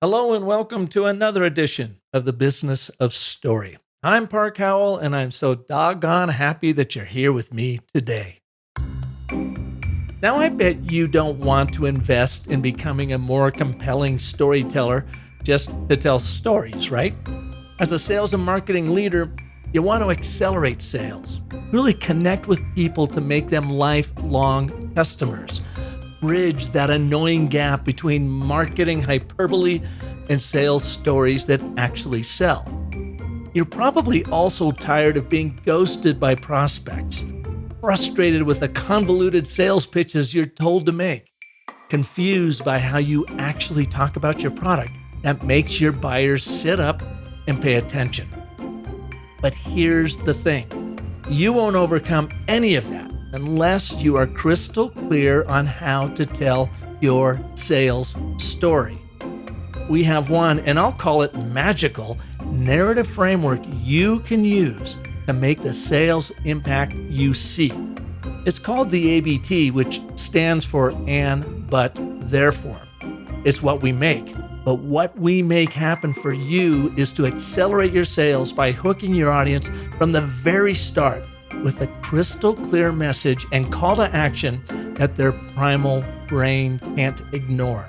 Hello and welcome to another edition of the Business of Story. I'm Park Howell, and I'm so doggone happy that you're here with me today. Now, I bet you don't want to invest in becoming a more compelling storyteller just to tell stories, right? As a sales and marketing leader, you want to accelerate sales, really connect with people to make them lifelong customers, bridge that annoying gap between marketing hyperbole and sales stories that actually sell. You're probably also tired of being ghosted by prospects, frustrated with the convoluted sales pitches you're told to make, confused by how you actually talk about your product that makes your buyers sit up and pay attention. But here's the thing, you won't overcome any of that unless you are crystal clear on how to tell your sales story. We have one, and I'll call it magical, narrative framework you can use to make the sales impact you seek. It's called the ABT, which stands for and, but, therefore. It's what we make. But what we make happen for you is to accelerate your sales by hooking your audience from the very start with a crystal clear message and call to action that their primal brain can't ignore.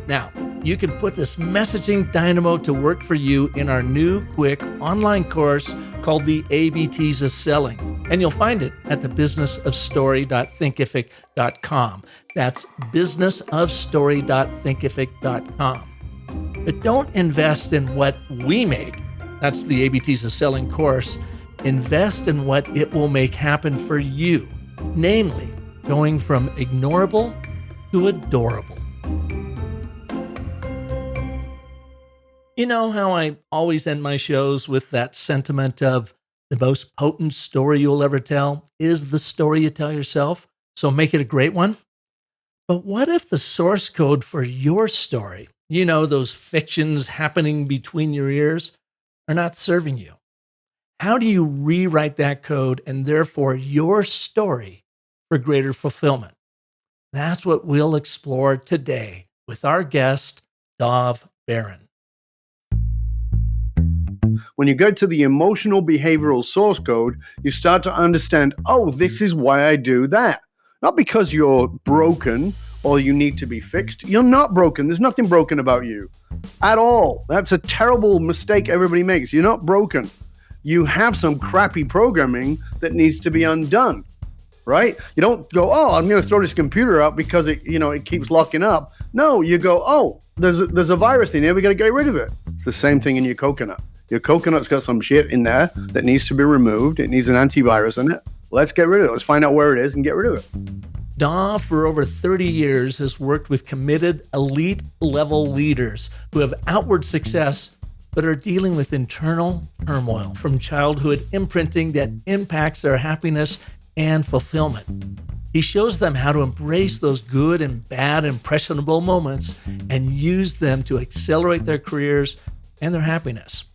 Now, you can put this messaging dynamo to work for you in our new quick online course called the ABTs of Selling. And you'll find it at thebusinessofstory.thinkific.com. That's businessofstory.thinkific.com. But don't invest in what we make. That's the ABTs of Selling course. Invest in what it will make happen for you, namely going from ignorable to adorable. You know how I always end my shows with that sentiment of the most potent story you'll ever tell is the story you tell yourself, so make it a great one? But what if the source code for your story, you know, those fictions happening between your ears, are not serving you? How do you rewrite that code and therefore your story for greater fulfillment? That's what we'll explore today with our guest, Dov Baron. When you go to the emotional behavioral source code, you start to understand, oh, this is why I do that. Not because you're broken or you need to be fixed. You're not broken. There's nothing broken about you at all. That's a terrible mistake everybody makes. You're not broken. You have some crappy programming that needs to be undone, right? You don't go, oh, I'm going to throw this computer out because it keeps locking up. No, you go, oh, there's a virus in here. We got to get rid of it. It's the same thing in your coconut. Your coconut's got some shit in there that needs to be removed. It needs an antivirus in it. Let's get rid of it. Let's find out where it is and get rid of it. Dov, for over 30 years, has worked with committed elite-level leaders who have outward success but are dealing with internal turmoil from childhood imprinting that impacts their happiness and fulfillment. He shows them how to embrace those good and bad impressionable moments and use them to accelerate their careers and their happiness.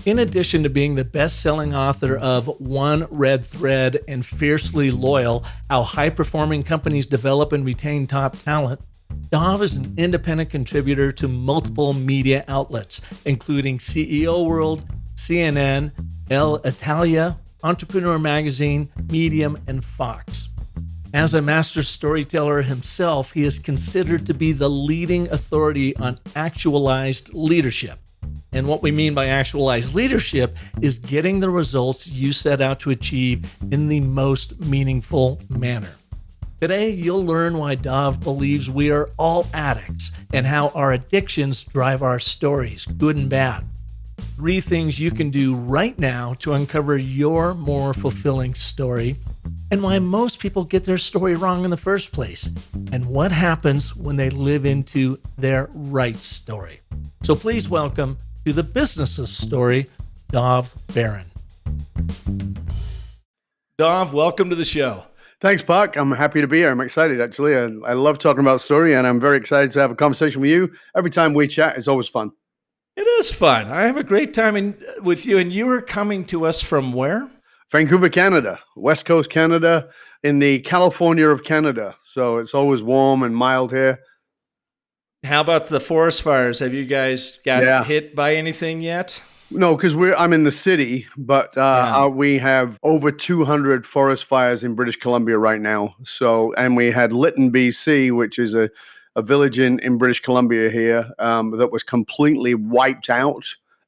In addition to being the best-selling author of One Red Thread and Fiercely Loyal, How High-Performing Companies Develop and Retain Top Talent, Dov is an independent contributor to multiple media outlets, including CEO World, CNN, El Italia, Entrepreneur Magazine, Medium, and Fox. As a master storyteller himself, he is considered to be the leading authority on actualized leadership. And what we mean by actualized leadership is getting the results you set out to achieve in the most meaningful manner. Today, you'll learn why Dov believes we are all addicts and how our addictions drive our stories, good and bad. 3 things you can do right now to uncover your more fulfilling story, and why most people get their story wrong in the first place, and what happens when they live into their right story. So please welcome to the Business of Story, Dov Baron. Dov, welcome to the show. Thanks, Park. I'm happy to be here. I'm excited, actually. I love talking about story, and I'm very excited to have a conversation with you. Every time we chat, it's always fun. It is fun. I have a great time with you, and you are coming to us from where? Vancouver, Canada, West Coast Canada, in the California of Canada. So it's always warm and mild here. How about the forest fires? Have you guys got Yeah. hit by anything yet? No, because I'm in the city, but Yeah. we have over 200 forest fires in British Columbia right now. So, and we had Lytton, BC, which is a village in British Columbia here, that was completely wiped out.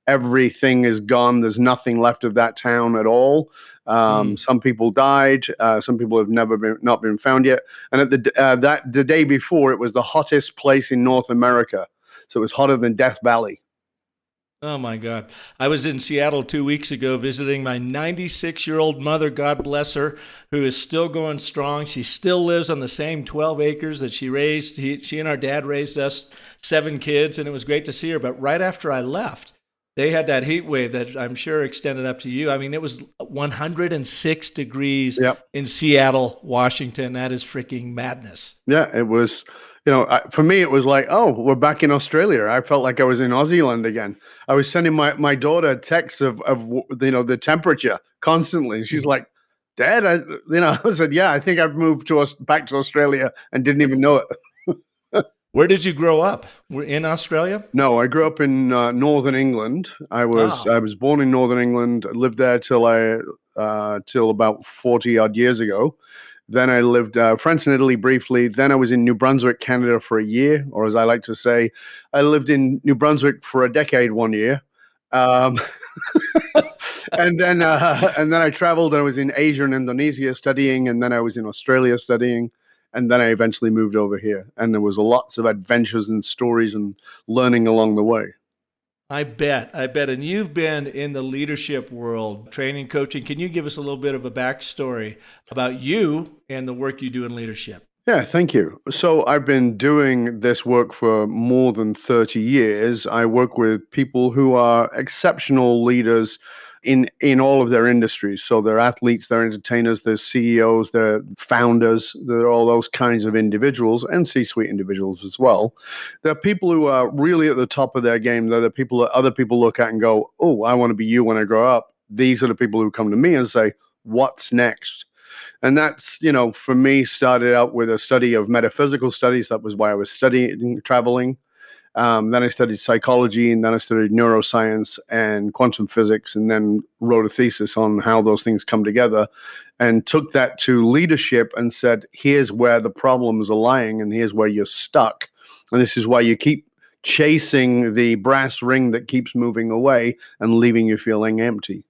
Everything is gone. There's nothing left of that town at all. Hmm. Some people died. Some people have never been not been found yet. And at the day before, it was the hottest place in North America. So it was hotter than Death Valley. Oh my God. I was in Seattle 2 weeks ago visiting my 96-year-old mother, God bless her, who is still going strong. She still lives on the same 12 acres that she raised. She and our dad raised us 7 kids, and it was great to see her. But right after I left, they had that heat wave that I'm sure extended up to you. I mean, it was 106 degrees Yep. in Seattle, Washington. That is freaking madness. Yeah, it was, for me, it was like, oh, we're back in Australia. I felt like I was in Aussie land again. I was sending my daughter texts of the temperature constantly. She's like, Dad, I said, yeah, I think I've moved to us back to Australia and didn't even know it. Where did you grow up? We're in Australia? No, I grew up in northern England. I was Oh, I was born in northern England. I lived there till about 40 odd years ago. Then I lived France and Italy briefly. Then I was in New Brunswick, Canada for a year, or as I like to say, I lived in New Brunswick for a decade 1 year. Um, and then I traveled. I was in Asia and Indonesia studying, and then I was in Australia studying, and then I eventually moved over here. And there was lots of adventures and stories and learning along the way. I bet. I bet. And you've been in the leadership world, training, coaching. Can you give us a little bit of a backstory about you and the work you do in leadership? Yeah, thank you. So I've been doing this work for more than 30 years. I work with people who are exceptional leaders in all of their industries. So they're athletes, they're entertainers, they're CEOs, they're founders, they're all those kinds of individuals and C-suite individuals as well. They're people who are really at the top of their game. They're the people that other people look at and go, "Oh, I want to be you when I grow up." These are the people who come to me and say, "What's next?" And that's, for me, started out with a study of metaphysical studies. That was why I was studying traveling. Then I studied psychology, and then I studied neuroscience and quantum physics, and then wrote a thesis on how those things come together, and took that to leadership and said, here's where the problems are lying, and here's where you're stuck. And this is why you keep chasing the brass ring that keeps moving away and leaving you feeling empty.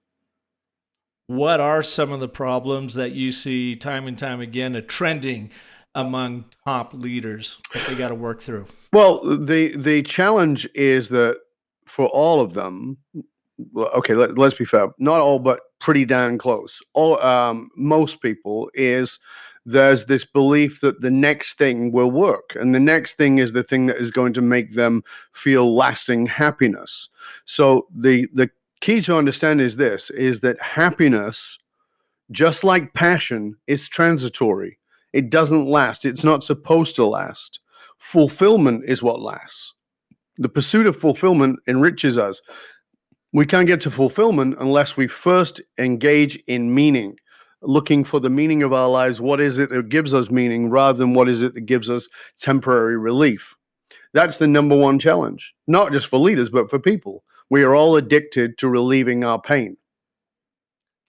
What are some of the problems that you see time and time again trending among top leaders that they got to work through? Well, the challenge is that for all of them, well, okay, let's be fair, not all, but pretty darn close. Most people is there's this belief that the next thing will work, and the next thing is the thing that is going to make them feel lasting happiness. So the key to understand is that happiness, just like passion, is transitory. It doesn't last. It's not supposed to last. Fulfillment is what lasts. The pursuit of fulfillment enriches us. We can't get to fulfillment unless we first engage in meaning, looking for the meaning of our lives. What is it that gives us meaning rather than what is it that gives us temporary relief? That's the number one challenge, not just for leaders, but for people. We are all addicted to relieving our pain.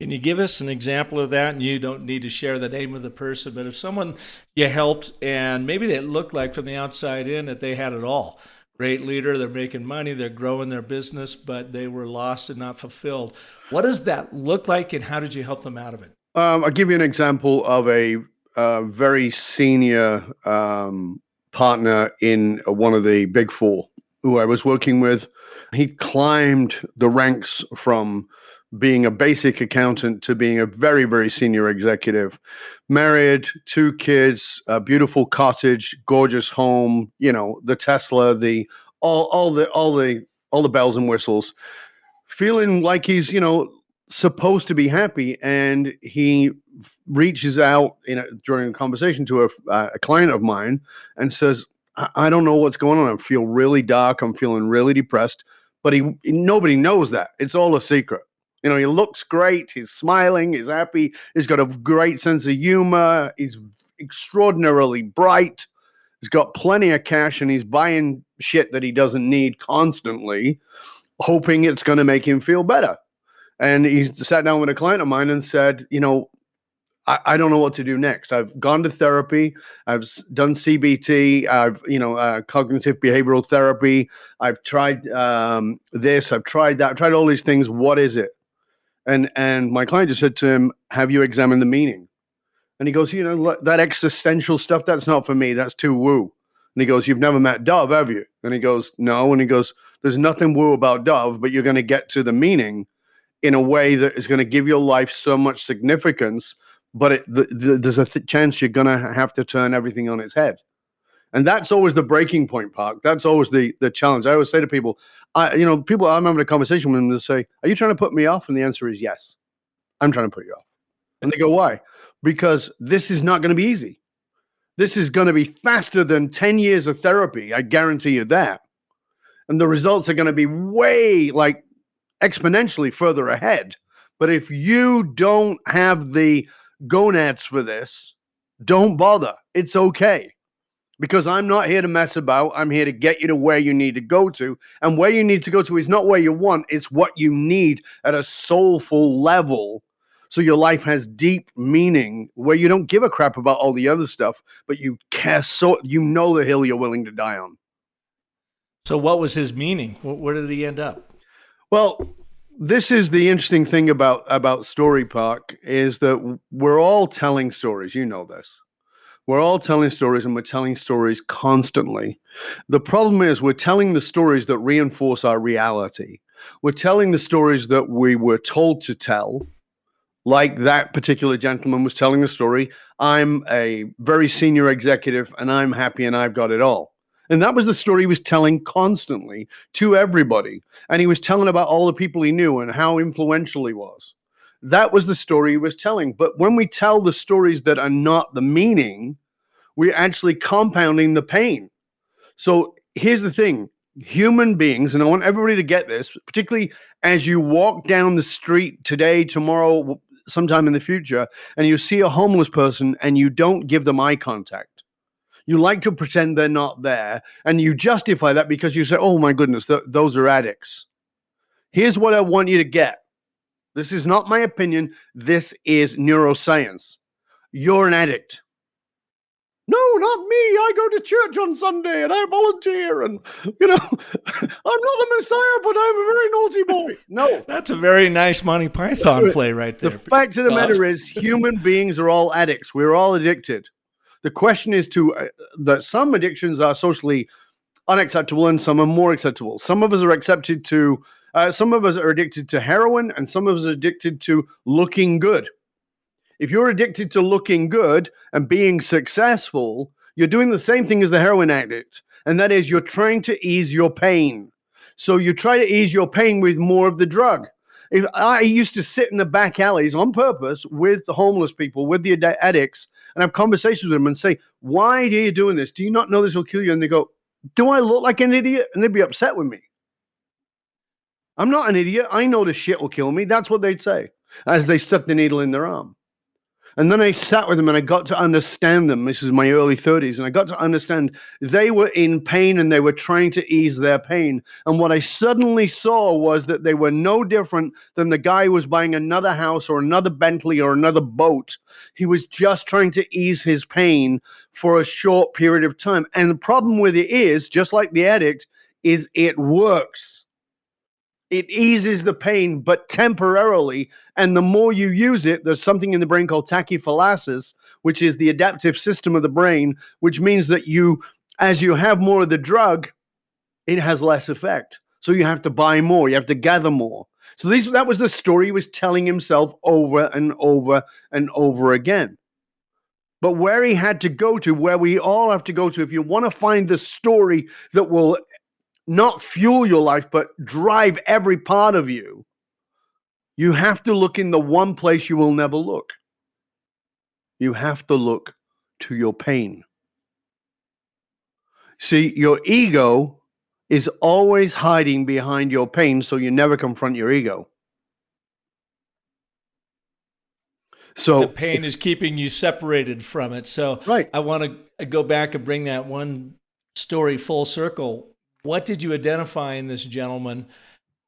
Can you give us an example of that? And you don't need to share the name of the person, but if someone you helped and maybe they looked like from the outside in that they had it all. Great leader, they're making money, they're growing their business, but they were lost and not fulfilled. What does that look like and how did you help them out of it? I'll give you an example of a very senior partner in one of the big four who I was working with. He climbed the ranks from being a basic accountant to being a very, very senior executive. Married, 2 kids, a beautiful cottage, gorgeous home, the Tesla, the all the bells and whistles, feeling like he's supposed to be happy. And he reaches out during a conversation to a client of mine and says, I don't know what's going on. I feel really dark. I'm feeling really depressed. But nobody knows that. It's all a secret. He looks great. He's smiling. He's happy. He's got a great sense of humor. He's extraordinarily bright. He's got plenty of cash and he's buying shit that he doesn't need constantly, hoping it's going to make him feel better. And he sat down with a client of mine and said, I don't know what to do next. I've gone to therapy. I've done CBT. I've, cognitive behavioral therapy. I've tried this. I've tried that. I've tried all these things. What is it? And my client just said to him, have you examined the meaning? And he goes, that existential stuff, that's not for me. That's too woo. And he goes, you've never met Dov, have you? And he goes, no. And he goes, there's nothing woo about Dov, but you're going to get to the meaning in a way that is going to give your life so much significance, but there's a chance you're going to have to turn everything on its head. And that's always the breaking point, Park. That's always the challenge. I always say to people, I'm having a conversation with them and say, are you trying to put me off? And the answer is yes. I'm trying to put you off. And they go, why? Because this is not going to be easy. This is going to be faster than 10 years of therapy. I guarantee you that. And the results are going to be way, like, exponentially further ahead. But if you don't have the gonads for this, don't bother. It's okay. Because I'm not here to mess about. I'm here to get you to where you need to go to. And where you need to go to is not where you want. It's what you need at a soulful level. So your life has deep meaning where you don't give a crap about all the other stuff, but you care so the hill you're willing to die on. So what was his meaning? Where did he end up? Well, this is the interesting thing about Story Park is that we're all telling stories. You know this. We're all telling stories, and we're telling stories constantly. The problem is we're telling the stories that reinforce our reality. We're telling the stories that we were told to tell. Like that particular gentleman was telling the story, I'm a very senior executive and I'm happy and I've got it all. And that was the story he was telling constantly to everybody. And he was telling about all the people he knew and how influential he was. That was the story he was telling. But when we tell the stories that are not the meaning, we're actually compounding the pain. So here's the thing. Human beings, and I want everybody to get this, particularly as you walk down the street today, tomorrow, sometime in the future, and you see a homeless person and you don't give them eye contact. You like to pretend they're not there, and you justify that because you say, oh my goodness, those are addicts. Here's what I want you to get. This is not my opinion. This is neuroscience. You're an addict. No, not me. I go to church on Sunday and I volunteer and, I'm not the Messiah, but I'm a very naughty boy. No. That's a very nice Monty Python play right there. The fact of the matter is human beings are all addicts. We're all addicted. The question is that some addictions are socially unacceptable and some are more acceptable. Some of us are addicted to heroin and some of us are addicted to looking good. If you're addicted to looking good and being successful, you're doing the same thing as the heroin addict. And that is you're trying to ease your pain. So you try to ease your pain with more of the drug. If I used to sit in the back alleys on purpose with the homeless people, with the addicts, and have conversations with them and say, why are you doing this? Do you not know this will kill you? And they go, do I look like an idiot? And they'd be upset with me. I'm not an idiot. I know this shit will kill me. That's what they'd say as they stuck the needle in their arm. And then I sat with them and I got to understand them. This is my early 30s. And I got to understand they were in pain and they were trying to ease their pain. And what I suddenly saw was that they were no different than the guy who was buying another house or another Bentley or another boat. He was just trying to ease his pain for a short period of time. And the problem with it is, just like the addict, is it works. It eases the pain, but temporarily. And the more you use it, there's something in the brain called tachyphylaxis, which is the adaptive system of the brain, which means that as you have more of the drug, it has less effect. So you have to buy more. You have to gather more. So that was the story he was telling himself over and over and over again. But where he had to go to, where we all have to go to, if you want to find the story that will not fuel your life, but drive every part of you, you have to look in the one place you will never look. You have to look to your pain. See, your ego is always hiding behind your pain, so you never confront your ego. The So, pain is keeping you separated from it. So right. I want to go back and bring that one story full circle. What did you identify in this gentleman?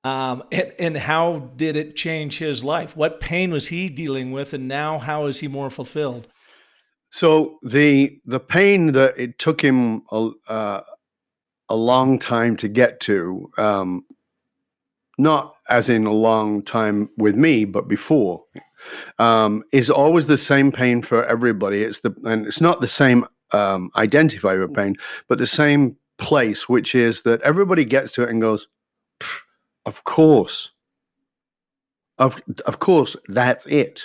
And how did it change his life? What pain was he dealing with, and now how is he more fulfilled? So the pain that it took him a long time to get to, not as in a long time with me, but before, is always the same pain for everybody. And it's not the same identifier of pain, but the same place, which is that everybody gets to it and goes, "Pff, of course, of course, that's it."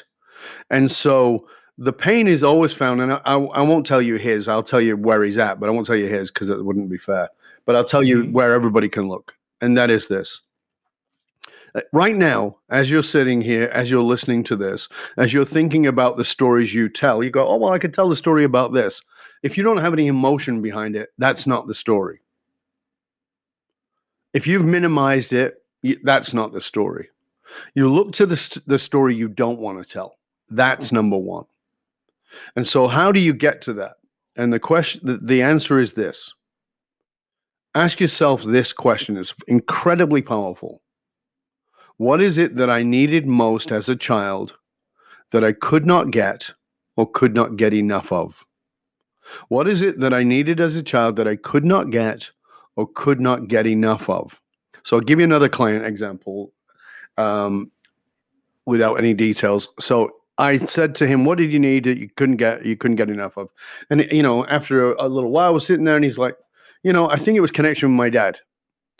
And so the pain is always found, and I won't tell you his. I'll tell you where he's at, but I won't tell you his because it wouldn't be fair. But I'll tell you where everybody can look, and that is this. Right now, as you're sitting here, as you're listening to this, as you're thinking about the stories you tell, you go, "Oh, well, I could tell the story about this." If you don't have any emotion behind it, that's not the story. If you've minimized it, that's not the story. You look to the story you don't want to tell. That's number one. And so, how do you get to that? And the answer is this. Ask yourself this question. It's incredibly powerful. What is it that I needed most as a child that I could not get or could not get enough of? What is it that I needed as a child that I could not get or could not get enough of? So I'll give you another client example without any details. So I said to him, "What did you need that you couldn't get enough of?" And after a little while, I was sitting there, and he's like, "I think it was connection with my dad."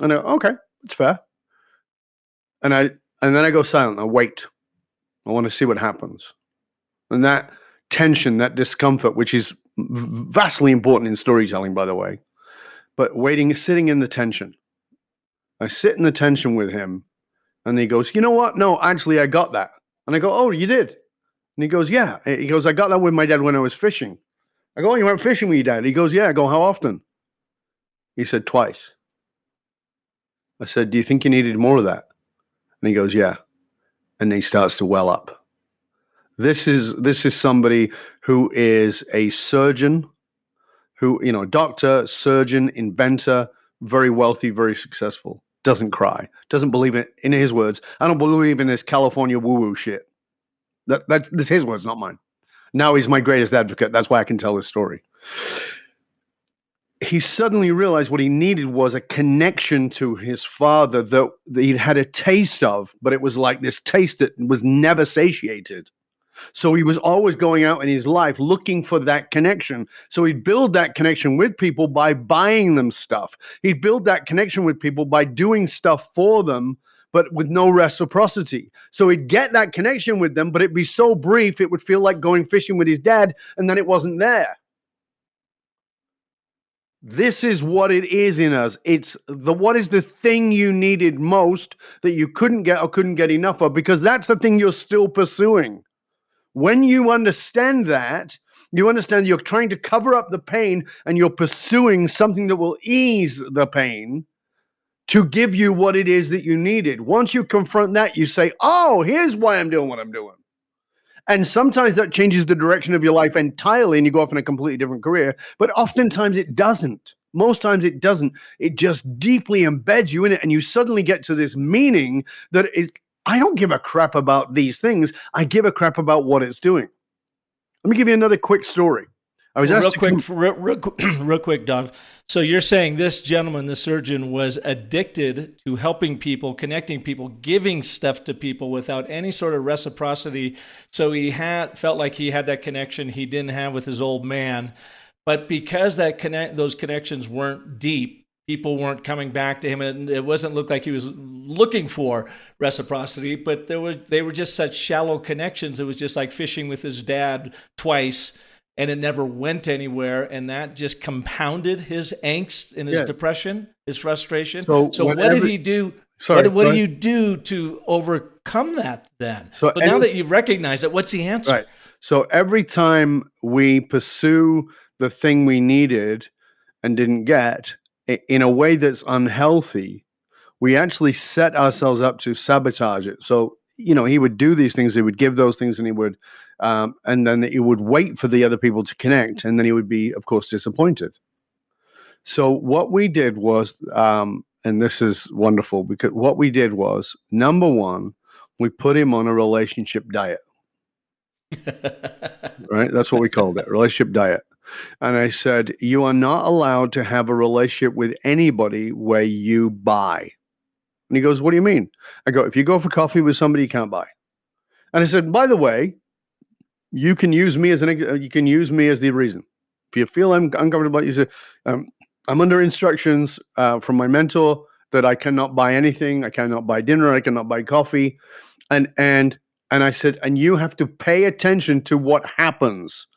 And I go, "Okay, that's fair." And then I go silent. I wait. I want to see what happens. And that tension, that discomfort, which is vastly important in storytelling, by the way, but sitting in the tension. I sit in the tension with him, and he goes, "You know what? No, actually, I got that." And I go, "Oh, you did?" And he goes, "Yeah." He goes, "I got that with my dad when I was fishing." I go, "Oh, you went fishing with your dad?" He goes, "Yeah." I go, "How often?" He said, "Twice." I said, "Do you think you needed more of that?" And he goes, "Yeah." And he starts to well up. This is somebody who is a surgeon, doctor, surgeon, inventor, very wealthy, very successful. Doesn't cry. Doesn't believe it. In his words, "I don't believe in this California woo-woo shit." That's his words, not mine. Now he's my greatest advocate. That's why I can tell this story. He suddenly realized what he needed was a connection to his father that he'd had a taste of, but it was like this taste that was never satiated. So he was always going out in his life looking for that connection. So he'd build that connection with people by buying them stuff. He'd build that connection with people by doing stuff for them, but with no reciprocity. So he'd get that connection with them, but it'd be so brief, it would feel like going fishing with his dad, and then it wasn't there. This is what it is in us. What is the thing you needed most that you couldn't get or couldn't get enough of? Because that's the thing you're still pursuing. When you understand that, you understand you're trying to cover up the pain and you're pursuing something that will ease the pain to give you what it is that you needed. Once you confront that, you say, "Oh, here's why I'm doing what I'm doing." And sometimes that changes the direction of your life entirely and you go off in a completely different career. But oftentimes it doesn't. Most times it doesn't. It just deeply embeds you in it. And you suddenly get to this meaning that I don't give a crap about these things. I give a crap about what it's doing. Let me give you another quick story. I was asked real quick, Dov. So you're saying this gentleman, the surgeon, was addicted to helping people, connecting people, giving stuff to people without any sort of reciprocity. So he felt like he had that connection he didn't have with his old man, but because those connections weren't deep, people weren't coming back to him, and it wasn't look like he was looking for reciprocity. But they were just such shallow connections. It was just like fishing with his dad twice. And it never went anywhere, and that just compounded his angst and his depression, his frustration. So what did he do? What do you do to overcome that then? So now that you've recognized it, what's the answer? Right. So every time we pursue the thing we needed and didn't get in a way that's unhealthy, we actually set ourselves up to sabotage it. So, he would do these things, he would give those things, and he would And then he would wait for the other people to connect, and then he would be, of course, disappointed. So what we did was, and this is wonderful, because what we did was, number one, we put him on a relationship diet, right? That's what we called it, relationship diet. And I said, you are not allowed to have a relationship with anybody where you buy. And he goes, what do you mean? I go, if you go for coffee with somebody, you can't buy. And I said, by the way, you can use me as the reason. If you feel uncomfortable, you say, I'm under instructions from my mentor that I cannot buy anything. I cannot buy dinner. I cannot buy coffee. And I said, and you have to pay attention to what happens.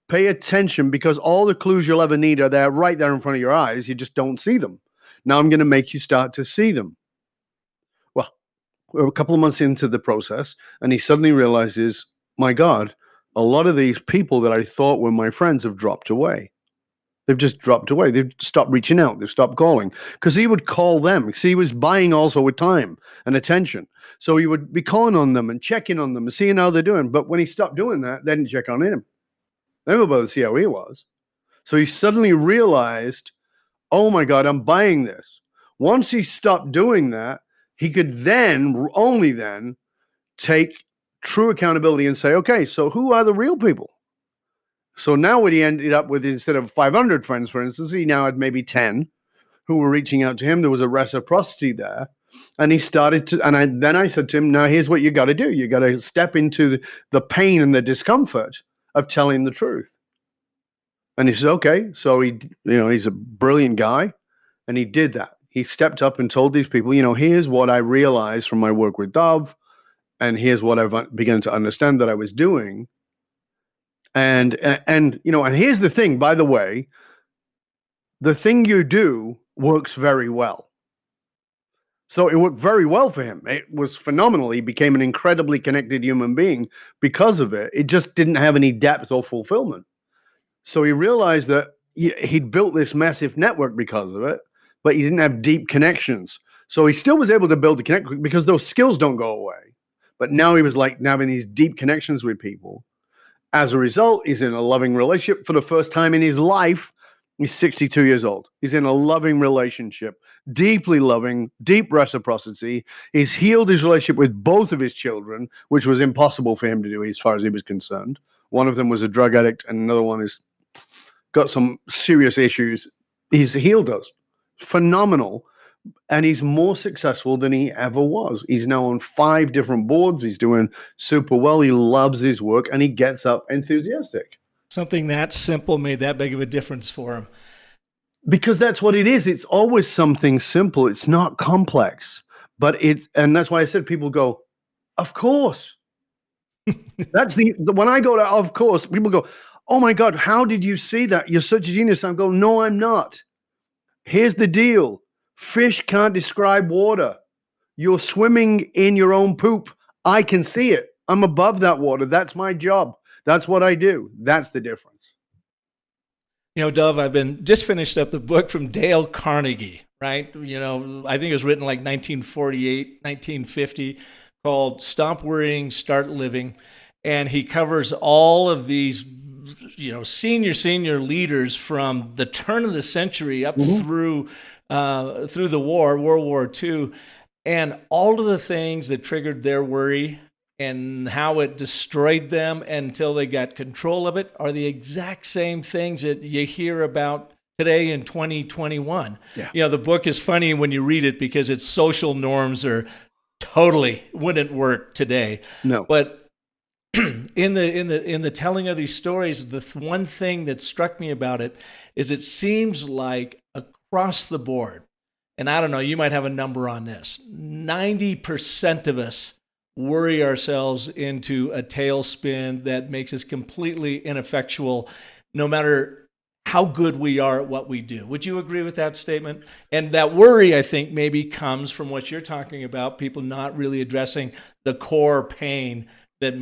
Pay attention, because all the clues you'll ever need are there, right there in front of your eyes. You just don't see them. Now I'm going to make you start to see them. Well, we're a couple of months into the process, and he suddenly realizes, my God, a lot of these people that I thought were my friends have dropped away. They've just dropped away. They've stopped reaching out. They've stopped calling, because he would call them. See, he was buying also with time and attention. So he would be calling on them and checking on them and seeing how they're doing. But when he stopped doing that, they didn't check on him. They were about to see how he was. So he suddenly realized, oh my God, I'm buying this. Once he stopped doing that, he could then, only then, take true accountability and say, okay, so who are the real people? So now what he ended up with, instead of 500 friends, for instance, he now had maybe 10 who were reaching out to him. There was a reciprocity there. And he started to, and then I said to him, now here's what you got to do. You got to step into the pain and the discomfort of telling the truth. And he says, okay. So he's a brilliant guy. And he did that. He stepped up and told these people, here's what I realized from my work with Dov. And here's what I've begun to understand that I was doing. And here's the thing, by the way, the thing you do works very well. So it worked very well for him. It was phenomenal. He became an incredibly connected human being because of it. It just didn't have any depth or fulfillment. So he realized that he'd built this massive network because of it, but he didn't have deep connections. So he still was able to build the connection, because those skills don't go away. But now he was like having these deep connections with people. As a result, he's in a loving relationship for the first time in his life. He's 62 years old. He's in a loving relationship, deeply loving, deep reciprocity. He's healed his relationship with both of his children, which was impossible for him to do as far as he was concerned. One of them was a drug addict, and another one has got some serious issues. He's healed us. Phenomenal. And he's more successful than he ever was. He's now on 5 different boards. He's doing super well. He loves his work, and he gets up enthusiastic. Something that simple made that big of a difference for him. Because that's what it is. It's always something simple. It's not complex. And that's why I said, people go, of course. That's when I go to, of course, people go, oh my God, how did you see that? You're such a genius. I go, no, I'm not. Here's the deal. Fish can't describe water. You're swimming in your own poop. I can see it. I'm above that water. That's my job. That's what I do. That's the difference. Dov, I've been just finished up the book from Dale Carnegie, right? I think it was written like 1948, 1950, called Stop Worrying, Start Living. And he covers all of these senior leaders from the turn of the century up through the World War II, and all of the things that triggered their worry and how it destroyed them until they got control of it are the exact same things that you hear about today in 2021. Yeah. The book is funny when you read it because its social norms are totally wouldn't work today. No. But in the telling of these stories, the one thing that struck me about it is it seems like across the board, and I don't know, you might have a number on this, 90% of us worry ourselves into a tailspin that makes us completely ineffectual, no matter how good we are at what we do. Would you agree with that statement? And that worry, I think, maybe comes from what you're talking about, people not really addressing the core pain that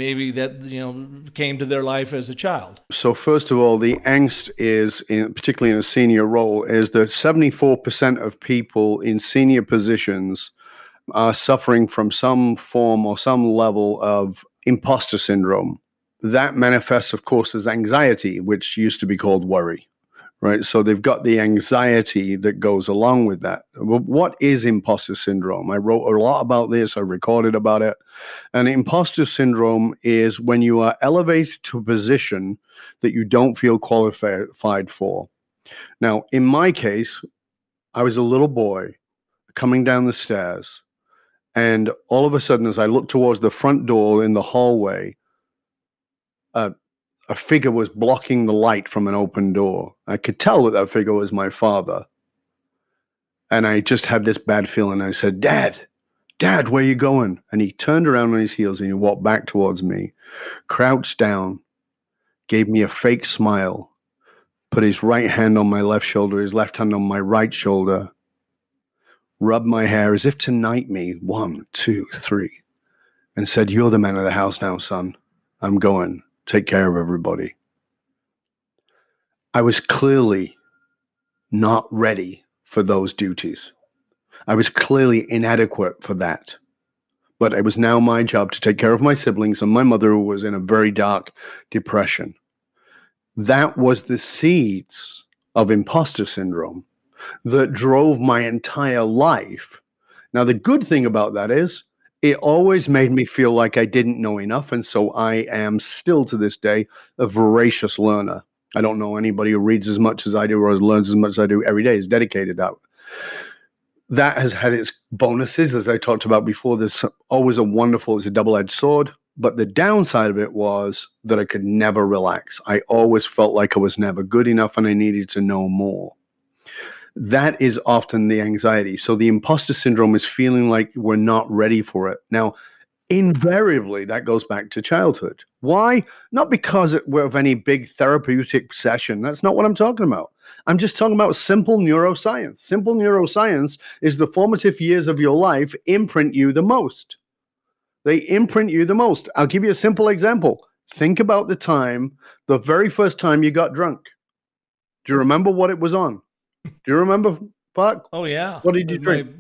came to their life as a child. So first of all, the angst is, particularly in a senior role, is that 74% of people in senior positions are suffering from some form or some level of imposter syndrome. that manifests, of course, as anxiety, which used to be called worry, right? So they've got the anxiety that goes along with that. Well, what is imposter syndrome? I wrote a lot about this, I recorded about it. And imposter syndrome is when you are elevated to a position that you don't feel qualified for. Now, in my case, I was a little boy coming down the stairs, and all of a sudden, as I looked towards the front door in the hallway, a, a figure was blocking the light from an open door. I could tell that that figure was my father. And I just had this bad feeling. I said, Dad, where you going? And he turned around on his heels and he walked back towards me, crouched down, gave me a fake smile, put his right hand on my left shoulder, his left hand on my right shoulder, rubbed my hair as if to knight me, 1, 2, 3, and said, "You're the man of the house now, son. I'm going. Take care of everybody." I was clearly not ready for those duties. I was clearly inadequate for that. But it was now my job to take care of my siblings and my mother, who was in a very dark depression. That was the seeds of imposter syndrome that drove my entire life. Now, the good thing about that is it always made me feel like I didn't know enough. And so I am still to this day a voracious learner. I don't know anybody who reads as much as I do or learns as much as I do every day is dedicated out. That has had its bonuses, as I talked about before. There's always it's a double-edged sword. But the downside of it was that I could never relax. I always felt like I was never good enough and I needed to know more. That is often the anxiety. So the imposter syndrome is feeling like we're not ready for it. Now, invariably, that goes back to childhood. Why? Not because of any big therapeutic session. That's not what I'm talking about. I'm just talking about simple neuroscience. Simple neuroscience is the formative years of your life imprint you the most. They imprint you the most. I'll give you a simple example. Think about the very first time you got drunk. Do you remember what it was on? Do you remember, Park? Oh yeah. What did you drink?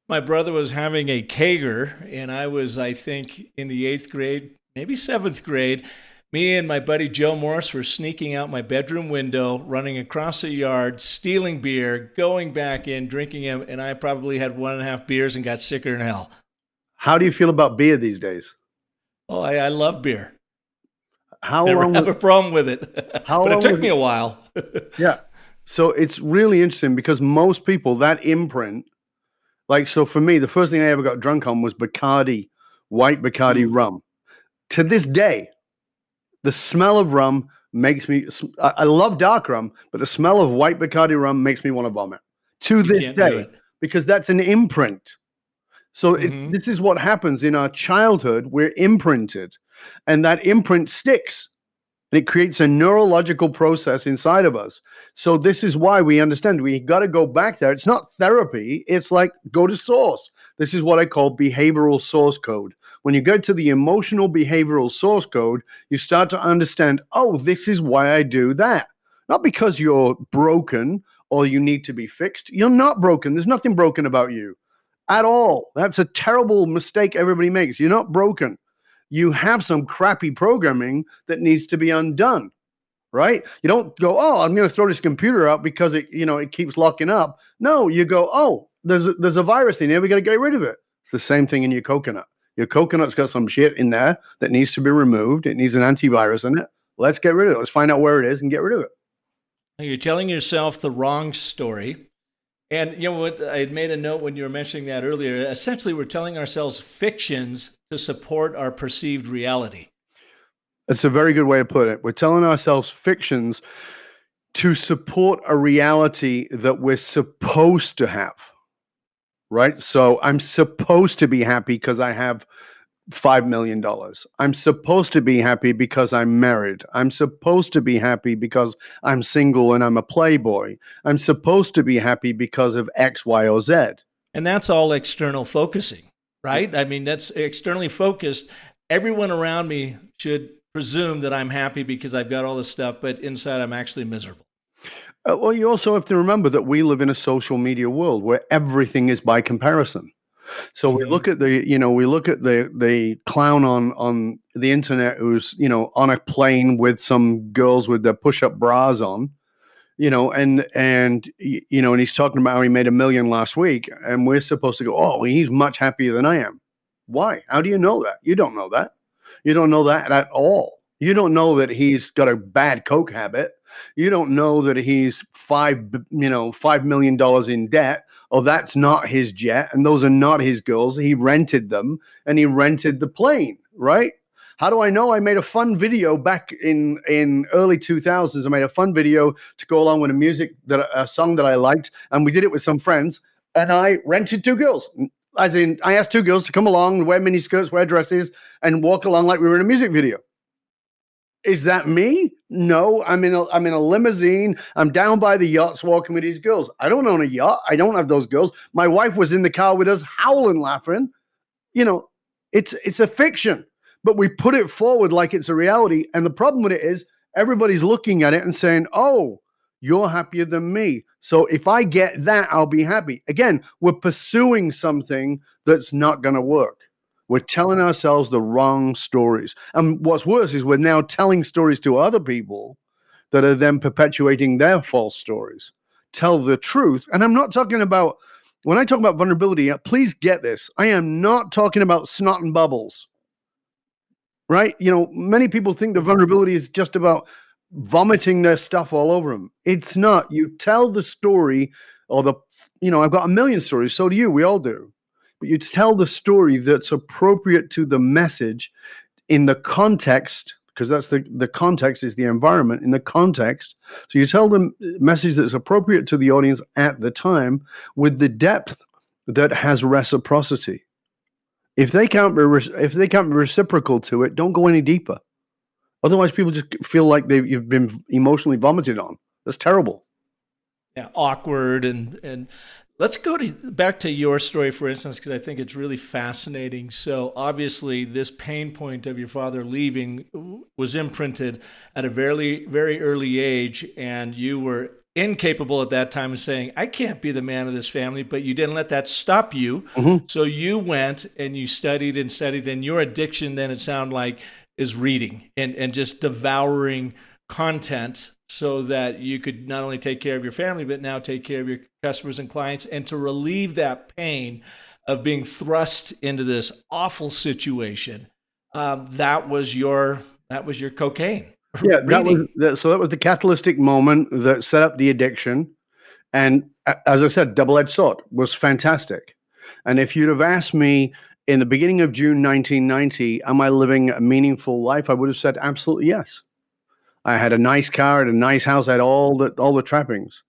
My brother was having a kegger, and I was, I think, in the 8th grade, maybe 7th grade. Me and my buddy Joe Morris were sneaking out my bedroom window, running across the yard, stealing beer, going back in, drinking them, and I probably had 1.5 beers and got sicker than hell. How do you feel about beer these days? Oh, I love beer. How Never long have a problem with it. How But it long took was me a while. Yeah. So it's really interesting because most people, that imprint, so for me, the first thing I ever got drunk on was Bacardi, white Bacardi Ooh. rum. To this day, the smell of rum makes me, I love dark rum, but the smell of white Bacardi rum makes me want to vomit. To You this can't do day, it. because that's an imprint. So Mhm. this is what happens in our childhood. We're imprinted, and that imprint sticks. And it creates a neurological process inside of us. So this is why we understand we got to go back there. It's not therapy. It's like go to source. This is what I call behavioral source code. When you get to the emotional behavioral source code, you start to understand, oh, this is why I do that. Not because you're broken or you need to be fixed. You're not broken. There's nothing broken about you at all. That's a terrible mistake everybody makes. You're not broken. You have some crappy programming that needs to be undone, right? You don't go, oh, I'm going to throw this computer out because it keeps locking up. No, you go, oh, there's a virus in here. We got to get rid of it. It's the same thing in your coconut. Your coconut's got some shit in there that needs to be removed. It needs an antivirus in it. Let's get rid of it. Let's find out where it is and get rid of it. You're telling yourself the wrong story. And you know what? I had made a note when you were mentioning that earlier. Essentially, we're telling ourselves fictions to support our perceived reality. That's a very good way to put it. We're telling ourselves fictions to support a reality that we're supposed to have, right? So I'm supposed to be happy because I have $5 million. I'm supposed to be happy because I'm married. I'm supposed to be happy because I'm single and I'm a playboy. I'm supposed to be happy because of X, Y, or Z. And that's all external focusing, right? I mean, that's externally focused. Everyone around me should presume that I'm happy because I've got all this stuff, but inside I'm actually miserable. Well, you also have to remember that we live in a social media world where everything is by comparison. So we look at the clown on the internet who's, on a plane with some girls with their push-up bras on, and he's talking about how he made $1 million last week, and we're supposed to go, oh, he's much happier than I am. Why? How do you know that? You don't know that. You don't know that at all. You don't know that he's got a bad coke habit. You don't know that he's $5 million in debt. Oh, that's not his jet, and those are not his girls. He rented them, and he rented the plane, right? How do I know? I made a fun video back in early 2000s. I made a fun video to go along with a song that I liked, and we did it with some friends. And I rented 2 girls, as in I asked 2 girls to come along, wear mini skirts, wear dresses, and walk along like we were in a music video. Is that me? No, I'm in a limousine. I'm down by the yachts walking with these girls. I don't own a yacht. I don't have those girls. My wife was in the car with us, howling, laughing. It's a fiction, but we put it forward like it's a reality. And the problem with it is everybody's looking at it and saying, oh, you're happier than me. So if I get that, I'll be happy. Again, we're pursuing something that's not going to work. We're telling ourselves the wrong stories. And what's worse is we're now telling stories to other people that are then perpetuating their false stories. Tell the truth. And I'm not talking about, when I talk about vulnerability, please get this. I am not talking about snot and bubbles, right? Many people think the vulnerability is just about vomiting their stuff all over them. It's not. You tell the story, or I've got 1 million stories. So do you. We all do. But you tell the story that's appropriate to the message in the context, because that's the context is the environment in the context. So you tell the message that's appropriate to the audience at the time with the depth that has reciprocity. If they can't be reciprocal to it, don't go any deeper. Otherwise, people just feel like you've been emotionally vomited on. That's terrible. Yeah, awkward and let's go back to your story, for instance, because I think it's really fascinating. So obviously, this pain point of your father leaving was imprinted at a very, very early age, and you were incapable at that time of saying, I can't be the man of this family, but you didn't let that stop you. Mm-hmm. So you went and you studied, and your addiction then, it sounded like, is reading and just devouring content so that you could not only take care of your family, but now take care of your customers and clients, and to relieve that pain of being thrust into this awful situation. That was your cocaine. Yeah, that was the catalytic moment that set up the addiction. And as I said, double-edged sword was fantastic. And if you'd have asked me in the beginning of June 1990, am I living a meaningful life? I would have said absolutely yes. I had a nice car, had a nice house, I had all the trappings.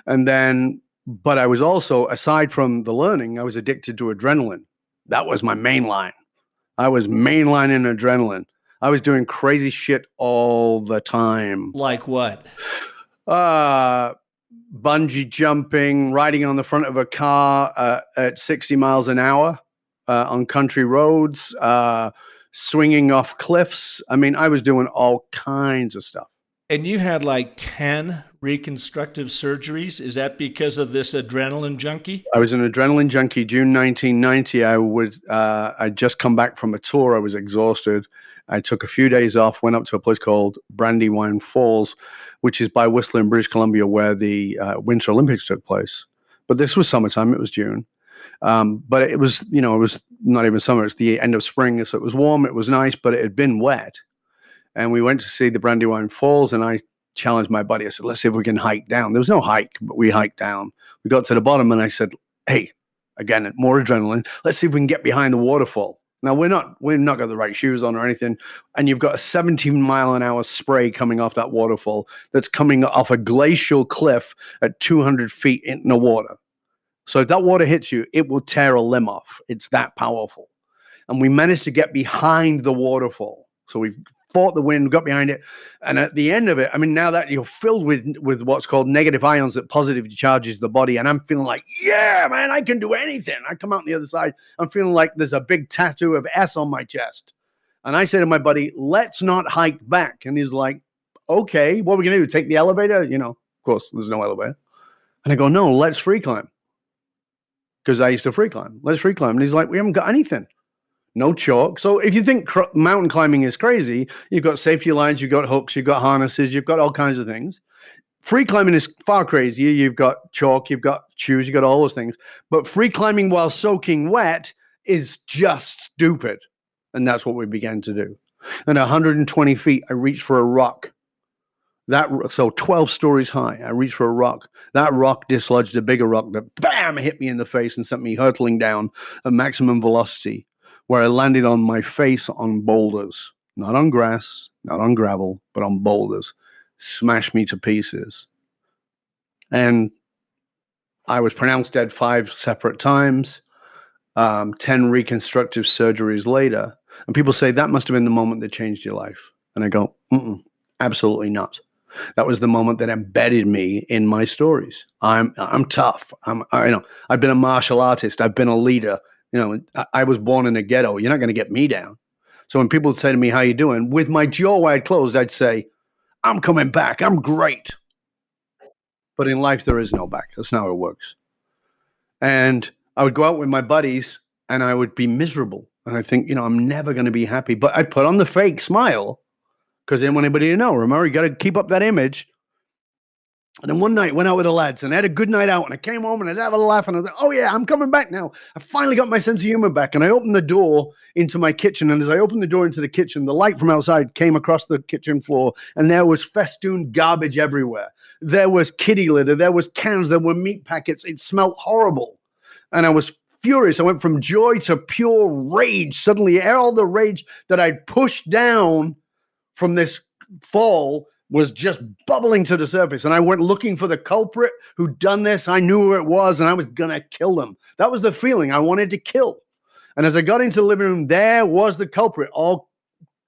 And then, but I was also, aside from the learning, I was addicted to adrenaline. That was my main line. I was mainlining adrenaline. I was doing crazy shit all the time. Like what? Bungee jumping, riding on the front of a car at 60 miles an hour on country roads, swinging off cliffs. I mean, I was doing all kinds of stuff. And you had like 10 reconstructive surgeries. Is that because of this adrenaline junkie? I was an adrenaline junkie. June 1990, I'd just come back from a tour. I was exhausted. I took a few days off, went up to a place called Brandywine Falls, which is by Whistler in British Columbia, where the Winter Olympics took place. But this was summertime. It was June. But it was not even summer. It's the end of spring. So it was warm. It was nice, but it had been wet. And we went to see the Brandywine Falls, and I challenged my buddy. I said, let's see if we can hike down. There was no hike, but we hiked down. We got to the bottom, and I said, hey, again, more adrenaline. Let's see if we can get behind the waterfall. Now, we've not got the right shoes on or anything, and you've got a 17-mile-an-hour spray coming off that waterfall that's coming off a glacial cliff at 200 feet in the water. So if that water hits you, it will tear a limb off. It's that powerful. And we managed to get behind the waterfall. So we fought the wind, got behind it. And at the end of it, I mean, now that you're filled with what's called negative ions that positively charges the body, and I'm feeling like, yeah, man, I can do anything. I come out on the other side. I'm feeling like there's a big tattoo of S on my chest. And I say to my buddy, let's not hike back. And he's like, okay, what are we going to do? Take the elevator? Of course, there's no elevator. And I go, no, let's free climb. because I used to free climb. Let's free climb. And he's like, we haven't got anything. No chalk. So if you think mountain climbing is crazy, you've got safety lines, you've got hooks, you've got harnesses, you've got all kinds of things. Free climbing is far crazier. You've got chalk, you've got shoes, you've got all those things. But free climbing while soaking wet is just stupid. And that's what we began to do. And 120 feet, I reached for a rock. So 12 stories high, I reached for a rock. That rock dislodged a bigger rock that bam hit me in the face and sent me hurtling down at maximum velocity, where I landed on my face on boulders, not on grass, not on gravel, but on boulders. Smashed me to pieces. And I was pronounced dead 5 separate times, 10 reconstructive surgeries later. And people say that must have been the moment that changed your life. And I go, absolutely not. That was the moment that embedded me in my stories. I'm tough. I've been a martial artist. I've been a leader. I was born in a ghetto. You're not going to get me down. So when people would say to me, how you doing? With my jaw wide closed, I'd say, I'm coming back. I'm great. But in life, there is no back. That's not how it works. And I would go out with my buddies and I would be miserable. And I think, I'm never going to be happy. But I'd put on the fake smile because I didn't want anybody to know. Remember, you got to keep up that image. And then one night, went out with the lads and I had a good night out. And I came home and I'd have a laugh. And I was like, oh, yeah, I'm coming back now. I finally got my sense of humor back. And I opened the door into my kitchen. And as I opened the door into the kitchen, the light from outside came across the kitchen floor. And there was festooned garbage everywhere. There was kitty litter. There was cans. There were meat packets. It smelled horrible. And I was furious. I went from joy to pure rage. Suddenly, all the rage that I'd pushed down from this fall was just bubbling to the surface. And I went looking for the culprit who'd done this. I knew who it was, and I was going to kill them. That was the feeling I wanted to kill. And as I got into the living room, there was the culprit, all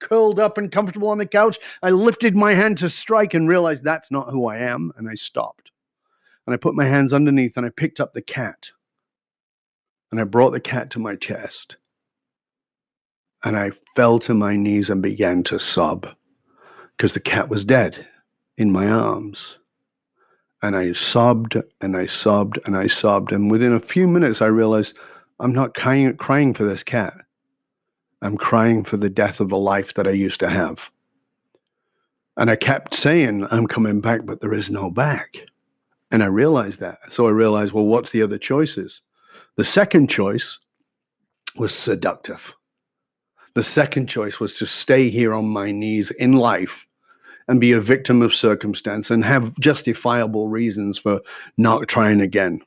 curled up and comfortable on the couch. I lifted my hand to strike and realized that's not who I am. And I stopped. And I put my hands underneath and I picked up the cat. And I brought the cat to my chest. And I fell to my knees and began to sob because the cat was dead in my arms. And I sobbed and I sobbed and I sobbed. And within a few minutes, I realized I'm not crying for this cat. I'm crying for the death of a life that I used to have. And I kept saying, I'm coming back, but there is no back. And I realized that. So I realized, well, what's the other choices? The second choice was seductive. The second choice was to stay here on my knees in life and be a victim of circumstance and have justifiable reasons for not trying again.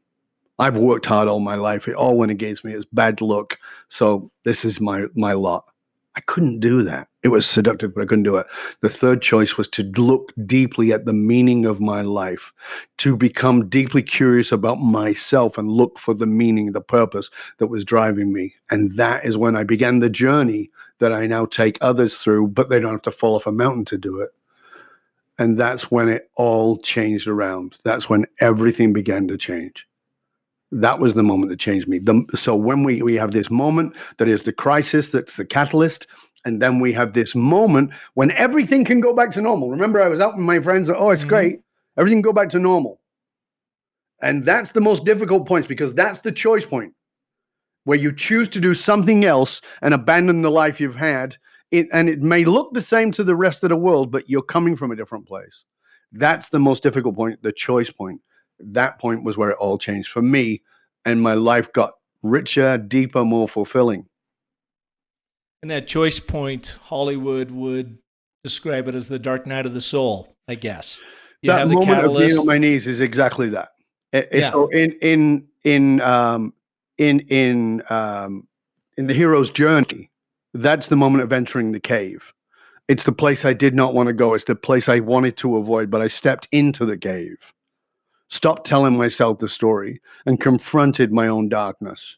I've worked hard all my life. It all went against me. It's bad luck. So this is my lot. I couldn't do that. It was seductive, but I couldn't do it. The third choice was to look deeply at the meaning of my life, to become deeply curious about myself and look for the meaning, the purpose that was driving me. And that is when I began the journey that I now take others through, but they don't have to fall off a mountain to do it. And that's when it all changed around. That's when everything began to change. That was the moment that changed me. So when we have this moment that is the crisis, that's the catalyst, and then we have this moment when everything can go back to normal. Remember, I was out with my friends. Oh, it's great. Everything can go back to normal. And that's the most difficult point because that's the choice point where you choose to do something else and abandon the life you've had. And it may look the same to the rest of the world, but you're coming from a different place. That's the most difficult point, the choice point. That point was where it all changed for me, and my life got richer, deeper, more fulfilling. And that choice point, Hollywood would describe it as the dark night of the soul, I guess. That moment of being on my knees is exactly that. So in the hero's journey, that's the moment of entering the cave. It's the place I did not want to go. It's the place I wanted to avoid, but I stepped into the cave. Stopped telling myself the story and confronted my own darkness.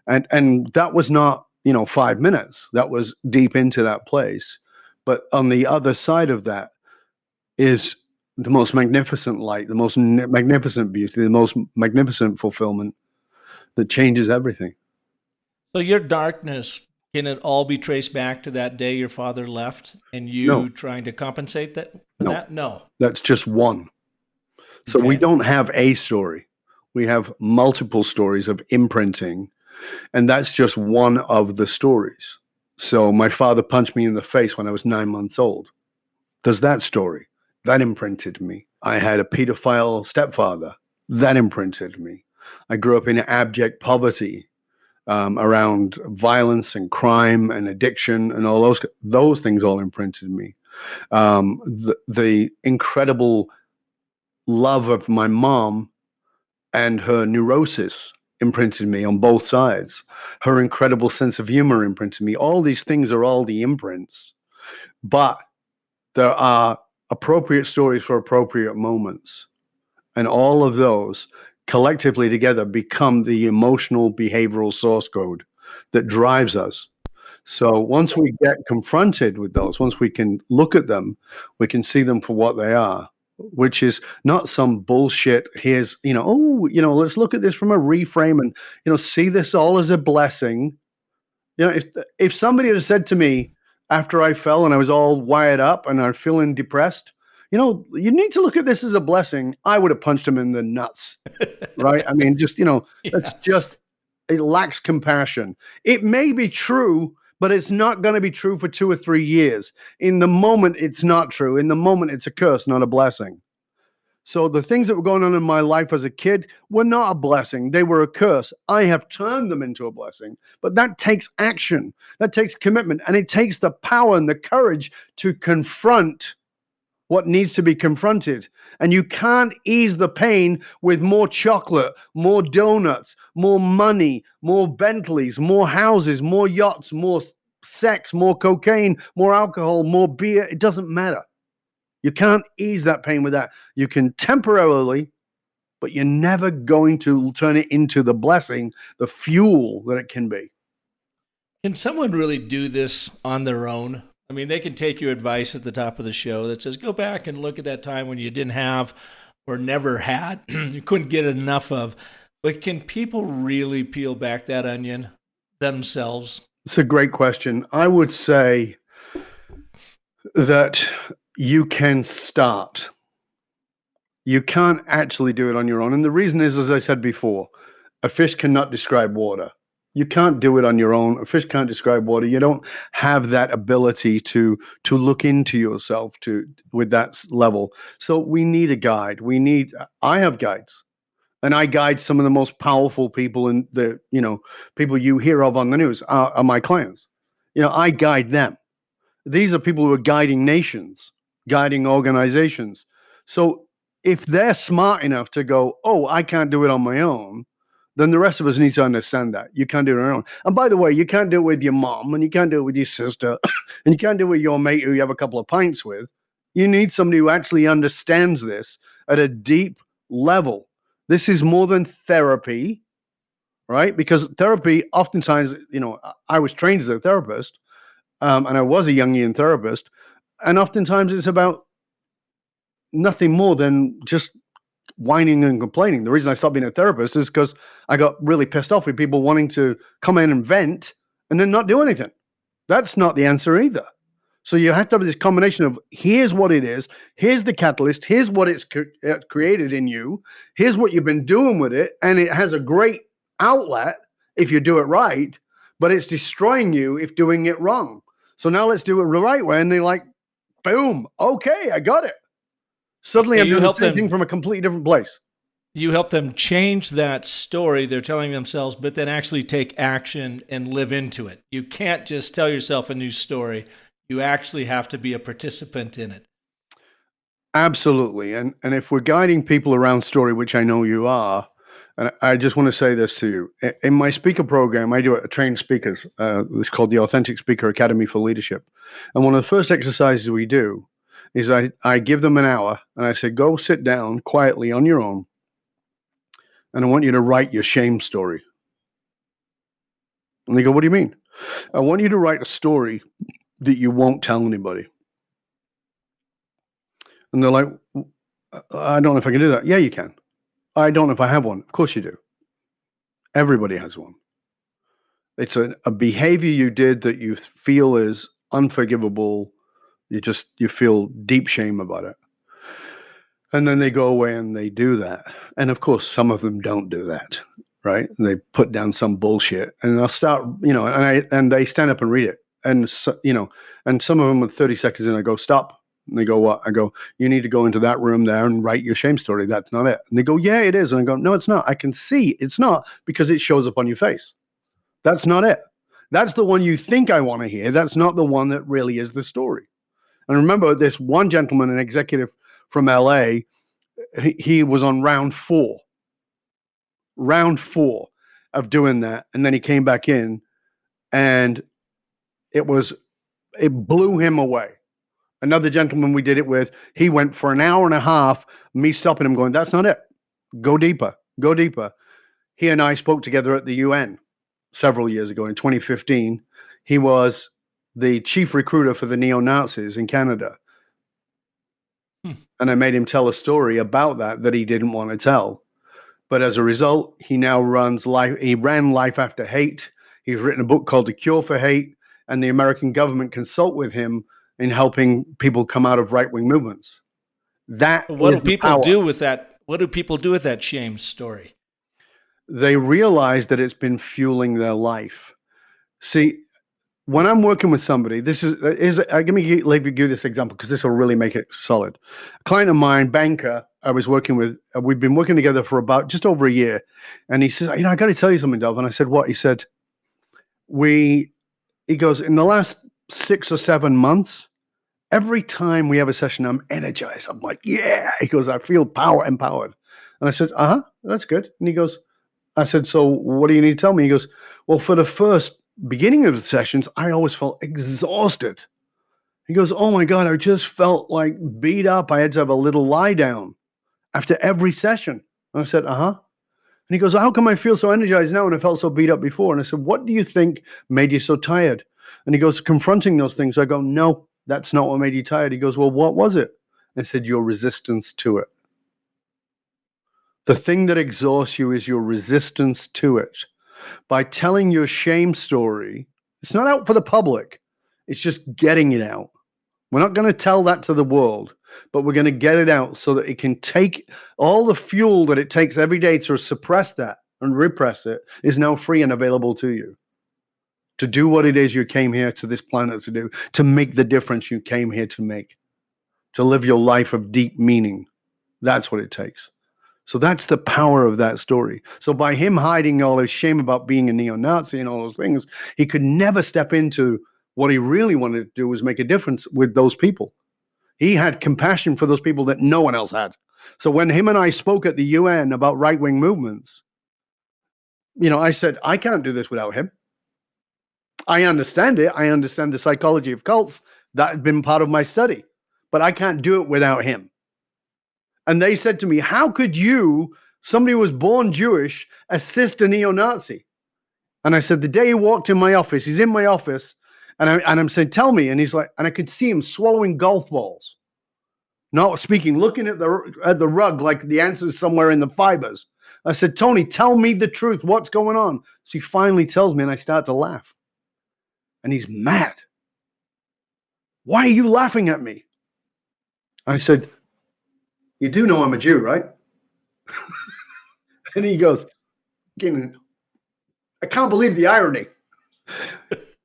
And that was not, 5 minutes. That was deep into that place. But on the other side of that is the most magnificent light, the most magnificent beauty, the most magnificent fulfillment that changes everything. So your darkness, can it all be traced back to that day your father left and you trying to compensate that for that? No. That's just one. So we don't have a story. We have multiple stories of imprinting, and that's just one of the stories. So my father punched me in the face when I was 9 months old. There's that story. That imprinted me. I had a pedophile stepfather. That imprinted me. I grew up in abject poverty, around violence and crime and addiction and all those things all imprinted me. The incredible love of my mom and her neurosis imprinted me on both sides. Her incredible sense of humor imprinted me. All these things are all the imprints, but there are appropriate stories for appropriate moments. And all of those collectively together become the emotional behavioral source code that drives us. So once we get confronted with those, once we can look at them, we can see them for what they are, which is not some bullshit. Here's, let's look at this from a reframe and, see this all as a blessing. If somebody had said to me after I fell and I was all wired up and I'm feeling depressed, you need to look at this as a blessing, I would have punched him in the nuts, right? I mean, just, that's just, it lacks compassion. It may be true, but it's not going to be true for 2 or 3 years. In the moment, it's not true. In the moment, it's a curse, not a blessing. So the things that were going on in my life as a kid were not a blessing. They were a curse. I have turned them into a blessing. But that takes action. That takes commitment. And it takes the power and the courage to confront what needs to be confronted. And you can't ease the pain with more chocolate, more donuts, more money, more Bentleys, more houses, more yachts, more sex, more cocaine, more alcohol, more beer. It doesn't matter. You can't ease that pain with that. You can temporarily, but you're never going to turn it into the blessing, the fuel that it can be. Can someone really do this on their own? I mean, they can take your advice at the top of the show that says, go back and look at that time when you didn't have or never had, you couldn't get enough of. But can people really peel back that onion themselves? It's a great question. I would say that you can start. You can't actually do it on your own. And the reason is, as I said before, a fish cannot describe water. You can't do it on your own. A fish can't describe water. You don't have that ability to look into yourself with that level. So we need a guide. I have guides. And I guide some of the most powerful people in the, people you hear of on the news are my clients. I guide them. These are people who are guiding nations, guiding organizations. So if they're smart enough to go, oh, I can't do it on my own, then the rest of us need to understand that. You can't do it on your own. And by the way, you can't do it with your mom, and you can't do it with your sister, and you can't do it with your mate who you have a couple of pints with. You need somebody who actually understands this at a deep level. This is more than therapy, right? Because therapy, oftentimes, I was trained as a therapist, and I was a Jungian therapist, and oftentimes it's about nothing more than just whining and complaining. The reason I stopped being a therapist is because I got really pissed off with people wanting to come in and vent and then not do anything. That's not the answer either. So you have to have this combination of here's what it is, here's the catalyst, here's what it's created in you, here's what you've been doing with it, and it has a great outlet if you do it right, but it's destroying you if doing it wrong. So now let's do it the right way. And they're like, boom, okay, I got it. Suddenly I'm doing the same thing from a completely different place. You help them change that story they're telling themselves, but then actually take action and live into it. You can't just tell yourself a new story. You actually have to be a participant in it. Absolutely. And if we're guiding people around story, which I know you are, and I just want to say this to you. In my speaker program, I do a train speakers. It's called the Authentic Speaker Academy for Leadership. And one of the first exercises we do is I give them an hour and I say, go sit down quietly on your own. And I want you to write your shame story. And they go, what do you mean? I want you to write a story that you won't tell anybody. And they're like, I don't know if I can do that. Yeah, you can. I don't know if I have one. Of course you do. Everybody has one. It's a behavior you did that you feel is unforgivable. You feel deep shame about it. And then they go away and they do that. And of course, some of them don't do that, right? They put down some bullshit, and I'll start, and they stand up and read it, and and some of them with 30 seconds in, I go, stop. And they go, what? I go, you need to go into that room there and write your shame story. That's not it. And they go, yeah, it is. And I go, no, it's not. I can see it's not, because it shows up on your face. That's not it. That's the one you think I want to hear. That's not the one that really is the story. And remember, this one gentleman, an executive from LA, he was on round four of doing that. And then he came back in, and it blew him away. Another gentleman we did it with, he went for an hour and a half, me stopping him going, that's not it. Go deeper, go deeper. He and I spoke together at the UN several years ago in 2015. He was the chief recruiter for the neo-Nazis in Canada. And I made him tell a story about that he didn't want to tell. But as a result, he now ran Life After Hate. He's written a book called The Cure for Hate, and the American government consult with him in helping people come out of right-wing movements. What do people do with that? What do people do with that shame story? They realize that it's been fueling their life. See, when I'm working with somebody, let me give this example, because this will really make it solid. A client of mine, banker, I was working with, we've been working together for about just over a year. And he says, I got to tell you something, Dov. And I said, what? He said, he goes, in the last 6 or 7 months, every time we have a session, I'm energized. I'm like, yeah. He goes, I feel empowered. And I said, that's good. And he goes, I said, so what do you need to tell me? He goes, well, for the first beginning of the sessions, I always felt exhausted. He goes, oh my God, I just felt like beat up. I had to have a little lie down after every session. And I said, And he goes, how come I feel so energized now and I felt so beat up before? And I said, what do you think made you so tired? And he goes, confronting those things. I go, no, that's not what made you tired. He goes, well, what was it? I said, your resistance to it. The thing that exhausts you is your resistance to it. By telling your shame story, it's not out for the public. It's just getting it out. We're not going to tell that to the world, but we're going to get it out so that it can take all the fuel that it takes every day to suppress that and repress it is now free and available to you. To do what it is you came here to this planet to do, to make the difference you came here to make, to live your life of deep meaning. That's what it takes. So that's the power of that story. So by him hiding all his shame about being a neo-Nazi and all those things, he could never step into what he really wanted to do, was make a difference with those people. He had compassion for those people that no one else had. So when him and I spoke at the UN about right-wing movements, I said, I can't do this without him. I understand it. I understand the psychology of cults. That had been part of my study. But I can't do it without him. And they said to me, how could you, somebody who was born Jewish, assist a neo-Nazi? And I said, the day he walked in my office, he's in my office, and I'm saying, tell me. And he's like, and I could see him swallowing golf balls, not speaking, looking at the rug like the answer is somewhere in the fibers. I said, Tony, tell me the truth. What's going on? So he finally tells me, and I start to laugh. And he's mad. Why are you laughing at me? I said, you do know I'm a Jew, right? And he goes, I can't believe the irony.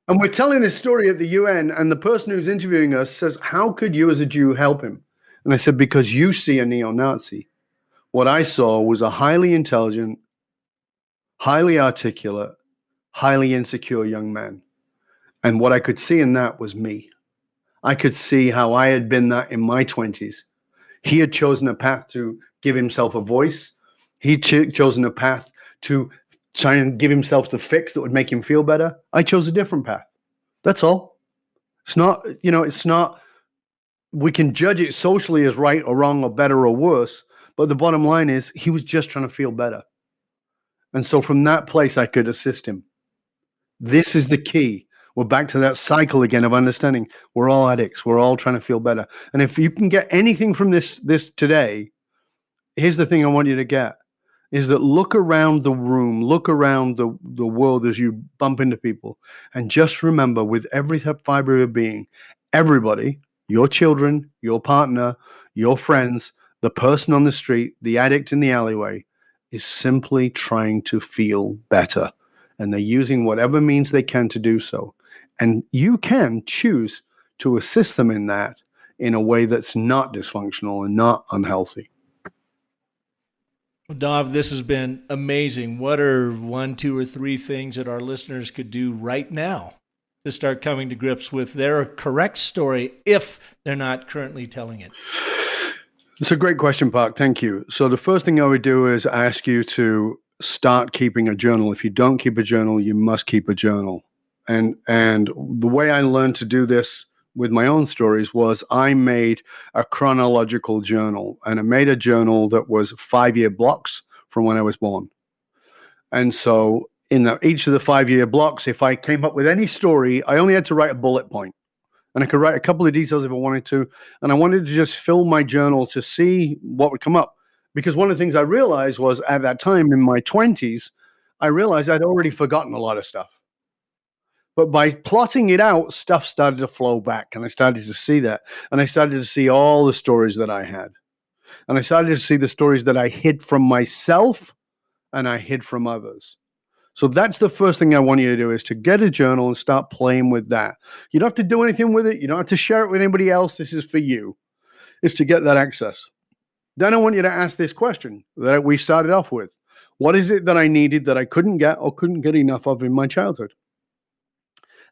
And we're telling this story at the UN, and the person who's interviewing us says, how could you as a Jew help him? And I said, because you see a neo-Nazi. What I saw was a highly intelligent, highly articulate, highly insecure young man. And what I could see in that was me. I could see how I had been that in my 20s. He had chosen a path to give himself a voice. He'd chosen a path to try and give himself the fix that would make him feel better. I chose a different path. That's all. It's not, we can judge it socially as right or wrong or better or worse, but the bottom line is he was just trying to feel better. And so from that place, I could assist him. This is the key. We're back to that cycle again of understanding we're all addicts. We're all trying to feel better. And if you can get anything from this today, here's the thing I want you to get, is that look around the room, look around the world as you bump into people, and just remember with every fiber of your being, everybody, your children, your partner, your friends, The person on the street, the addict in the alleyway, is simply trying to feel better. And they're using whatever means they can to do so. And you can choose to assist them in that in a way that's not dysfunctional and not unhealthy. Dov, this has been amazing. What are 1, 2, or 3 things that our listeners could do right now to start coming to grips with their correct story if they're not currently telling it? It's a great question, Park. Thank you. So the first thing I would do is ask you to start keeping a journal. If you don't keep a journal, you must keep a journal. And the way I learned to do this with my own stories was I made a chronological journal, and I made a journal that was 5-year blocks from when I was born. And so in each of the 5-year blocks, if I came up with any story, I only had to write a bullet point. And I could write a couple of details if I wanted to. And I wanted to just fill my journal to see what would come up. Because one of the things I realized was at that time in my 20s, I realized I'd already forgotten a lot of stuff. But by plotting it out, stuff started to flow back. And I started to see that. And I started to see all the stories that I had. And I started to see the stories that I hid from myself and I hid from others. So that's the first thing I want you to do, is to get a journal and start playing with that. You don't have to do anything with it. You don't have to share it with anybody else. This is for you. It's to get that access. Then I want you to ask this question that we started off with. What is it that I needed that I couldn't get or couldn't get enough of in my childhood?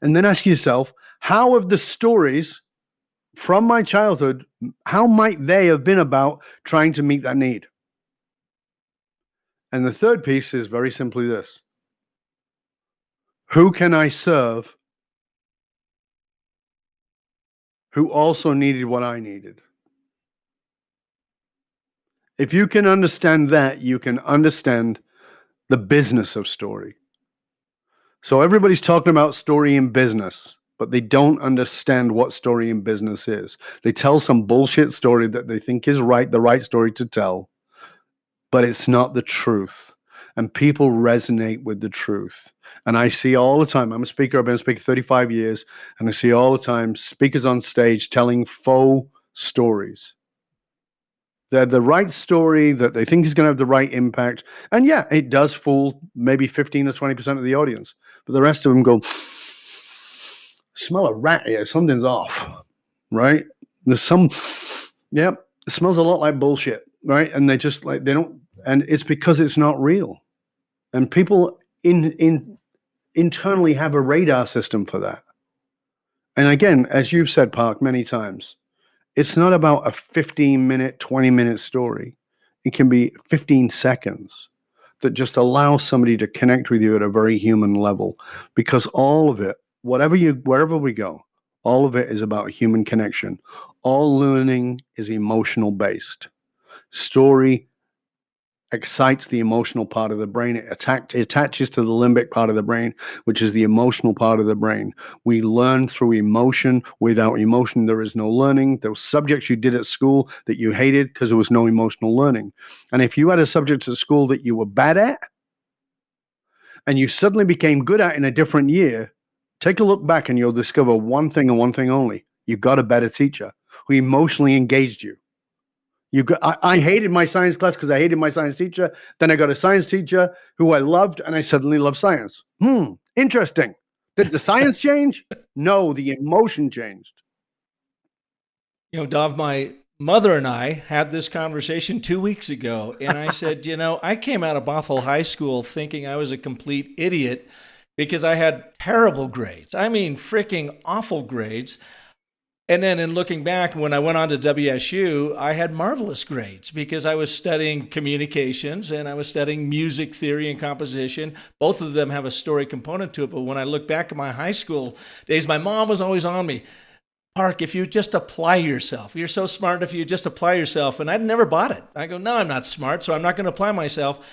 And then ask yourself, how have the stories from my childhood, how might they have been about trying to meet that need? And the third piece is very simply this. Who can I serve who also needed what I needed? If you can understand that, you can understand the business of story. So everybody's talking about story in business, but they don't understand what story in business is. They tell some bullshit story that they think is right, the right story to tell, but it's not the truth. And people resonate with the truth. And I see all the time, I'm a speaker, I've been a speaker 35 years, and I see all the time speakers on stage telling faux stories. They're the right story that they think is going to have the right impact. And yeah, it does fool maybe 15 or 20% of the audience. But the rest of them go, smell a rat here, something's off, right? There's some, it smells a lot like bullshit, right? And they just like, they don't, and it's because it's not real. And people internally have a radar system for that. And again, as you've said, Park, many times, it's not about a 15-minute, 20-minute story. It can be 15 seconds that just allows somebody to connect with you at a very human level. Because all of it, wherever we go, all of it is about human connection. All learning is emotional based. Story excites the emotional part of the brain. It attaches to the limbic part of the brain, which is the emotional part of the brain. We learn through emotion. Without emotion, there is no learning. Those subjects you did at school that you hated because there was no emotional learning. And if you had a subject at school that you were bad at and you suddenly became good at in a different year, take a look back and you'll discover one thing and one thing only. You got a better teacher who emotionally engaged you. I hated my science class because I hated my science teacher. Then I got a science teacher who I loved, and I suddenly love science. Interesting. Did the science change? No, the emotion changed. You know, Dov, my mother and I had this conversation 2 weeks ago, and I said, I came out of Bothell High School thinking I was a complete idiot because I had terrible grades. I mean, freaking awful grades. And then in looking back, when I went on to WSU, I had marvelous grades because I was studying communications and I was studying music theory and composition. Both of them have a story component to it. But when I look back at my high school days, my mom was always on me. Park, if you just apply yourself, you're so smart if you just apply yourself. And I'd never bought it. I go, no, I'm not smart, so I'm not going to apply myself.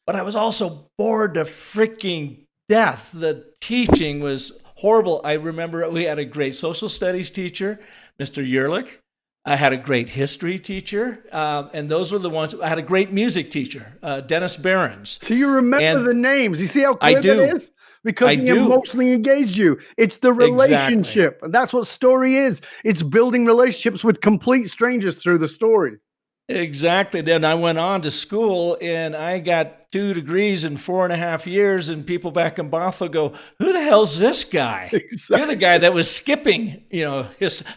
But I was also bored to freaking death. The teaching was horrible. I remember we had a great social studies teacher, Mr. Yerlich. I had a great history teacher, and those were the ones. I had a great music teacher, Dennis Behrens. So you remember the names. You see how clear that is? Because he emotionally engaged you. It's the relationship. Exactly. That's what story is. It's building relationships with complete strangers through the story. Exactly. Then I went on to school and I got 2 degrees in 4.5 years, and people back in Bothell go, "Who the hell's this guy? You're the guy that was skipping,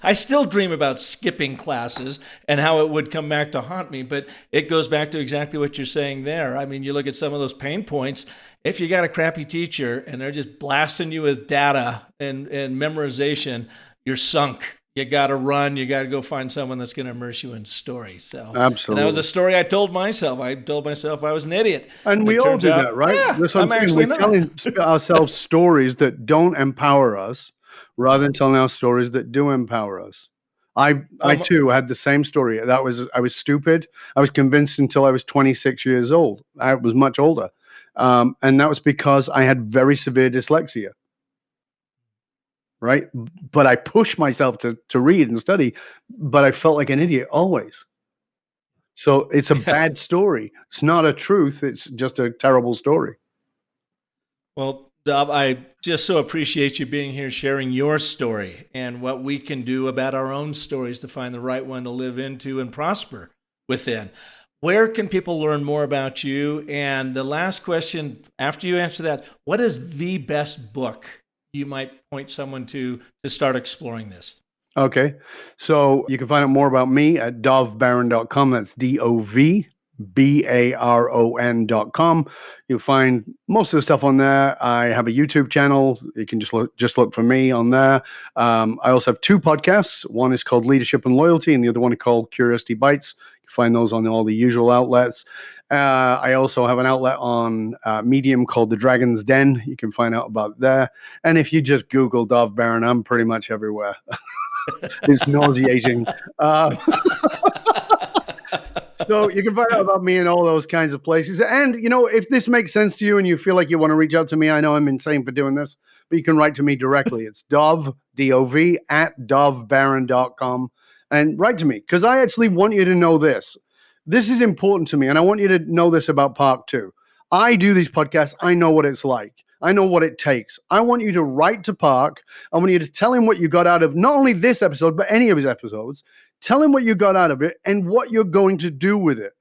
I still dream about skipping classes and how it would come back to haunt me, but it goes back to exactly what you're saying there. I mean, you look at some of those pain points. If you got a crappy teacher and they're just blasting you with data and memorization, you're sunk. You got to run. You got to go find someone that's going to immerse you in stories. So, Absolutely. And that was a story I told myself. I told myself I was an idiot. And we all do that, right? Yeah, That's what I'm saying. actually We're not. telling ourselves stories that don't empower us rather than telling our stories that do empower us. I too had the same story. I was stupid. I was convinced until I was 26 years old. I was much older. And that was because I had very severe dyslexia. Right? But I pushed myself to read and study, but I felt like an idiot always. So it's a bad story. It's not a truth. It's just a terrible story. Well, Dov, I just so appreciate you being here, sharing your story and what we can do about our own stories to find the right one to live into and prosper within. Where can people learn more about you? And the last question, after you answer that, what is the best book you might point someone to start exploring this? Okay. So you can find out more about me at dovbaron.com. That's DOVBARON.com. You'll find most of the stuff on there. I have a YouTube channel. You can just look for me on there. I also have 2 podcasts. One is called Leadership and Loyalty, and the other one is called Curiosity Bites. You can find those on all the usual outlets. I also have an outlet on Medium called The Dragon's Den. You can find out about there. And if you just Google Dov Baron, I'm pretty much everywhere. It's nauseating. So you can find out about me in all those kinds of places. And, if this makes sense to you and you feel like you want to reach out to me, I know I'm insane for doing this, but you can write to me directly. It's Dov, D-O-V, at dovbaron.com. And write to me, because I actually want you to know this. This is important to me, and I want you to know this about Park too. I do these podcasts. I know what it's like. I know what it takes. I want you to write to Park. I want you to tell him what you got out of not only this episode, but any of his episodes. Tell him what you got out of it and what you're going to do with it.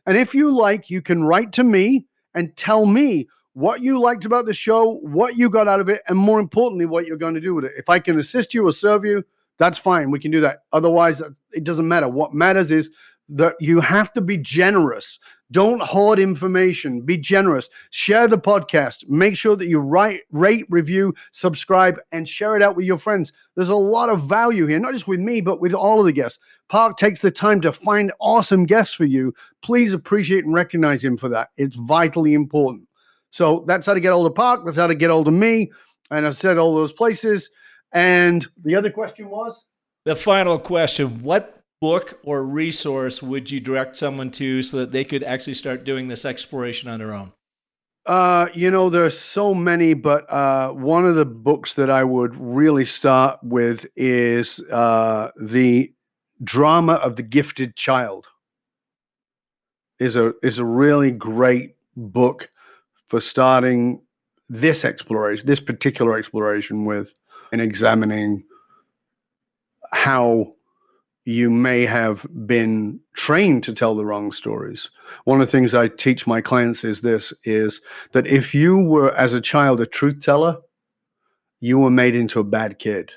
And if you like, you can write to me and tell me what you liked about the show, what you got out of it, and more importantly, what you're going to do with it. If I can assist you or serve you, that's fine. We can do that. Otherwise, it doesn't matter. What matters is that you have to be generous. Don't hoard information. Be generous. Share the podcast. Make sure that you rate, review, subscribe, and share it out with your friends. There's a lot of value here, not just with me, but with all of the guests. Park takes the time to find awesome guests for you. Please appreciate and recognize him for that. It's vitally important. So that's how to get hold of Park. That's how to get hold of me. And I said all those places. And the other question was? The final question, what book or resource would you direct someone to so that they could actually start doing this exploration on their own? There's so many, but one of the books that I would really start with is The Drama of the Gifted Child. Is a really great book for starting this particular exploration with, and examining how you may have been trained to tell the wrong stories. One of the things I teach my clients is that if you were, as a child, a truth teller, you were made into a bad kid.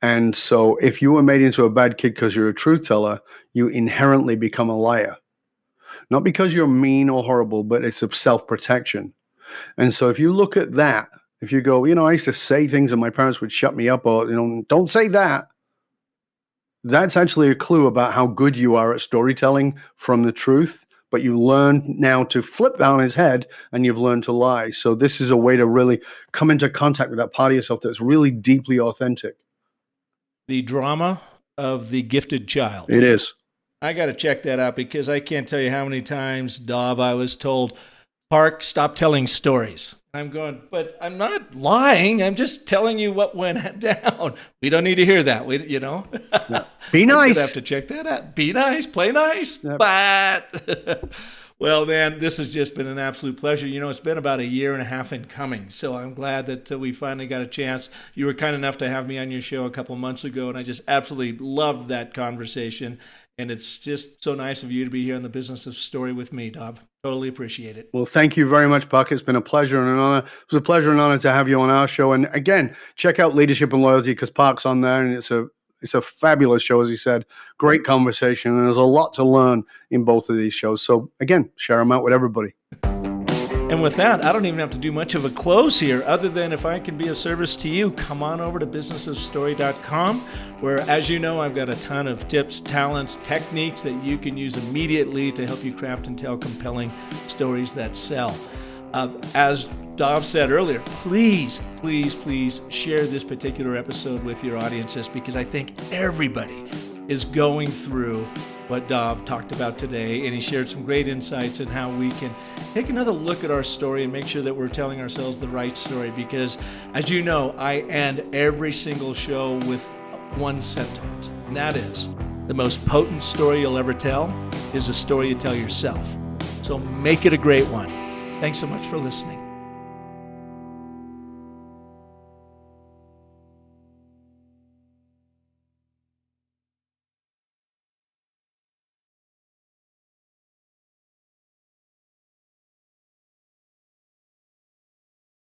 And so if you were made into a bad kid because you're a truth teller, you inherently become a liar. Not because you're mean or horrible, but it's of self-protection. And so if you look at that, if you go, I used to say things and my parents would shut me up, or, don't say that. That's actually a clue about how good you are at storytelling from the truth, but you learn now to flip that on his head and you've learned to lie. So this is a way to really come into contact with that part of yourself that's really deeply authentic. The Drama of the Gifted Child. It is. I got to check that out, because I can't tell you how many times, Dov, I was told, Park, stop telling stories. I'm going, but I'm not lying. I'm just telling you what went down. We don't need to hear that. Yeah. Be nice. I have to check that out. Be nice. Play nice. Yep. But well, man, this has just been an absolute pleasure. It's been about 1.5 years in coming. So I'm glad that we finally got a chance. You were kind enough to have me on your show a couple months ago, and I just absolutely loved that conversation. And it's just so nice of you to be here on the Business of Story with me, Dov. Totally appreciate it. Well, thank you very much, Buck. It's been a pleasure and an honor. It was a pleasure and honor to have you on our show. And again, check out Leadership and Loyalty because Park's on there, and it's a fabulous show, as he said. Great conversation, and there's a lot to learn in both of these shows. So again, share them out with everybody. And with that, I don't even have to do much of a close here, other than if I can be of service to you, come on over to businessofstory.com, where, as you know, I've got a ton of tips, talents, techniques that you can use immediately to help you craft and tell compelling stories that sell. As Dov said earlier, please, please, please share this particular episode with your audiences, because I think everybody is going through what Dov talked about today, and he shared some great insights in how we can take another look at our story and make sure that we're telling ourselves the right story. Because, as you know, I end every single show with one sentiment, and that is, the most potent story you'll ever tell is a story you tell yourself. So make it a great one. Thanks so much for listening.